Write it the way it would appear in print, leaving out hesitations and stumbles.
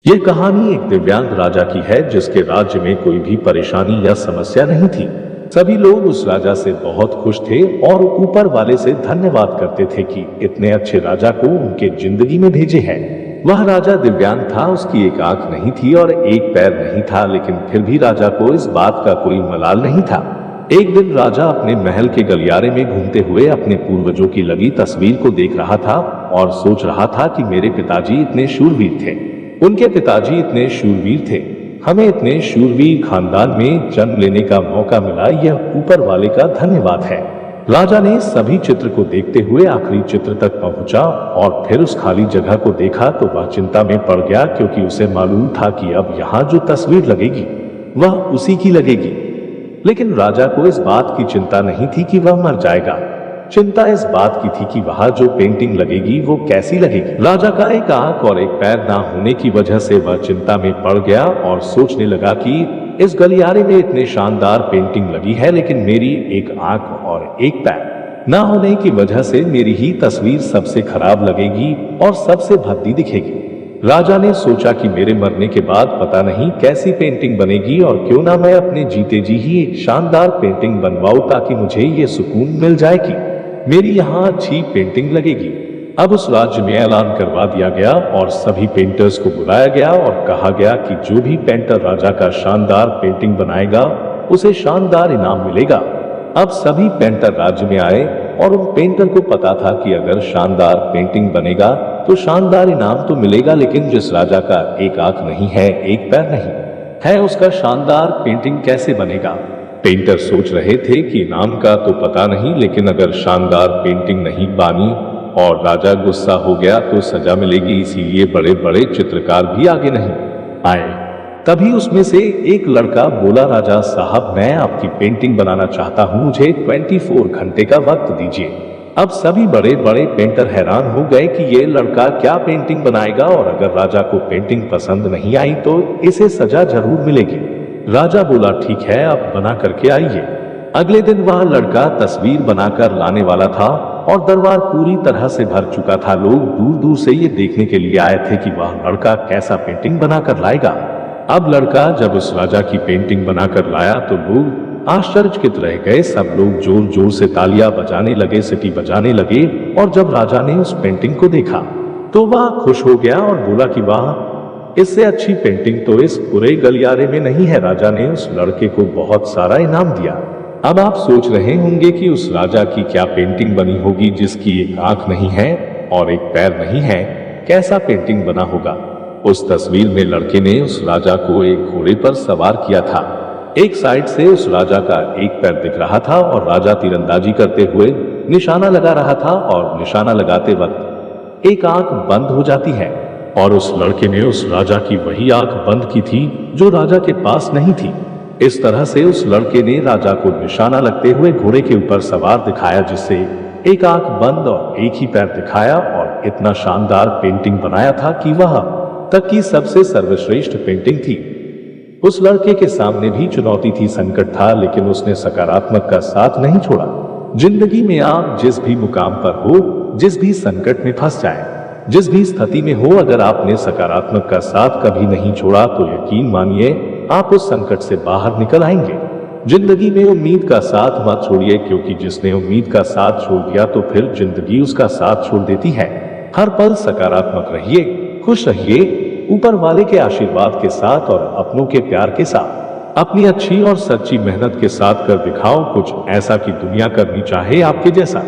ये कहानी एक दिव्यांग राजा की है जिसके राज्य में कोई भी परेशानी या समस्या नहीं थी। सभी लोग उस राजा से बहुत खुश थे और ऊपर वाले से धन्यवाद करते थे कि इतने अच्छे राजा को उनके जिंदगी में भेजे हैं। वह राजा दिव्यांग था, उसकी एक आंख नहीं थी और एक पैर नहीं था, लेकिन फिर भी राजा को इस बात का कोई मलाल नहीं था। एक दिन राजा अपने महल के गलियारे में घूमते हुए अपने पूर्वजों की लगी तस्वीर को देख रहा था और सोच रहा था कि मेरे पिताजी इतने शूरवीर थे, उनके पिताजी इतने शूरवीर थे, हमें इतने शूरवीर खानदान में जन्म लेने का मौका मिला, यह ऊपर वाले का धन्यवाद है। राजा ने सभी चित्र को देखते हुए आखिरी चित्र तक पहुंचा और फिर उस खाली जगह को देखा तो वह चिंता में पड़ गया, क्योंकि उसे मालूम था कि अब यहाँ जो तस्वीर लगेगी वह उसी की लगेगी। लेकिन राजा को इस बात की चिंता नहीं थी कि वह मर जाएगा, चिंता इस बात की थी कि वहां जो पेंटिंग लगेगी वो कैसी लगेगी। राजा का एक आंख और एक पैर ना होने की वजह से वह चिंता में पड़ गया और सोचने लगा कि इस गलियारे में इतने शानदार पेंटिंग लगी है, लेकिन मेरी एक आंख और एक पैर ना होने की वजह से मेरी ही तस्वीर सबसे खराब लगेगी और सबसे भद्दी दिखेगी। राजा ने सोचा कि मेरे मरने के बाद पता नहीं कैसी पेंटिंग बनेगी और क्यों ना मैं अपने जीते जी ही एक शानदार पेंटिंग बनवाऊं, ताकि मुझे ये सुकून मिल जाए कि मेरी यहाँ अच्छी पेंटिंग लगेगी। अब उस राज्य में ऐलान करवा दिया गया और सभी पेंटर्स को बुलाया गया और कहा गया कि जो भी पेंटर राजा का शानदार पेंटिंग बनाएगा उसे शानदार इनाम मिलेगा। अब सभी पेंटर राज्य में आए और उन पेंटर को पता था कि अगर शानदार पेंटिंग बनेगा तो शानदार इनाम तो मिलेगा, लेकिन जिस राजा का एक आंख नहीं है, एक पैर नहीं है, उसका शानदार पेंटिंग कैसे बनेगा। पेंटर सोच रहे थे कि इनाम का तो पता नहीं, लेकिन अगर शानदार पेंटिंग नहीं बनी और राजा गुस्सा हो गया तो सजा मिलेगी, इसीलिए बड़े बड़े चित्रकार भी आगे नहीं आए। तभी उसमें से एक लड़का बोला, राजा साहब मैं आपकी पेंटिंग बनाना चाहता हूं, मुझे 24 घंटे का वक्त दीजिए। अब सभी बड़े बड़े पेंटर हैरान हो गए कि ये लड़का क्या पेंटिंग बनाएगा और अगर राजा को पेंटिंग पसंद नहीं आई तो इसे सजा जरूर मिलेगी। राजा बोला, ठीक है आप बना करके आइए। अगले दिन वह लड़का तस्वीर बनाकर लाने वाला था और दरबार पूरी तरह से भर चुका था। लोग दूर दूर से ये देखने के लिए आए थे कि वह लड़का कैसा पेंटिंग बनाकर लाएगा। अब लड़का जब उस राजा की पेंटिंग बनाकर लाया तो लोग आश्चर्यचकित रह गए। सब लोग जोर जोर से तालियां बजाने लगे, सीटी बजाने लगे और जब राजा ने उस पेंटिंग को देखा तो वह खुश हो गया और बोला कि वाह, इससे अच्छी पेंटिंग तो इस पूरे गलियारे में नहीं है। राजा ने उस लड़के को बहुत सारा इनाम दिया। अब आप सोच रहे होंगे कि उस राजा की क्या पेंटिंग बनी होगी जिसकी एक आंख नहीं है और एक पैर नहीं है, कैसा पेंटिंग बना होगा। उस तस्वीर में लड़के ने उस राजा को एक घोड़े पर सवार किया था। एक साइड से उस राजा का एक पैर दिख रहा था और राजा तीरंदाजी करते हुए निशाना लगा रहा था और निशाना लगाते वक्त एक आंख बंद हो जाती है और उस लड़के ने उस राजा की वही आंख बंद की थी जो राजा के पास नहीं थी। इस तरह से उस लड़के ने राजा को निशाना लगते हुए घोड़े के ऊपर सवार दिखाया, जिससे एक आंख बंद और एक ही पैर दिखाया और इतना शानदार पेंटिंग बनाया था कि वह तक की सबसे सर्वश्रेष्ठ पेंटिंग थी। उस लड़के के सामने भी चुनौती थी, संकट था, लेकिन उसने सकारात्मक का साथ नहीं छोड़ा। जिंदगी में आप जिस भी मुकाम पर हो, जिस भी संकट में फंस जाए, जिस भी स्थिति में हो, अगर आपने सकारात्मक का साथ कभी नहीं छोड़ा तो यकीन मानिए आप उस संकट से बाहर निकल आएंगे। जिंदगी में उम्मीद का साथ मत छोड़िए, क्योंकि जिसने उम्मीद का साथ छोड़ दिया तो फिर जिंदगी उसका साथ छोड़ देती है। हर पल सकारात्मक रहिए, खुश रहिए, ऊपर वाले के आशीर्वाद के साथ और अपनों के प्यार के साथ अपनी अच्छी और सच्ची मेहनत के साथ कर दिखाओ कुछ ऐसा कि दुनिया करनी चाहे आपके जैसा।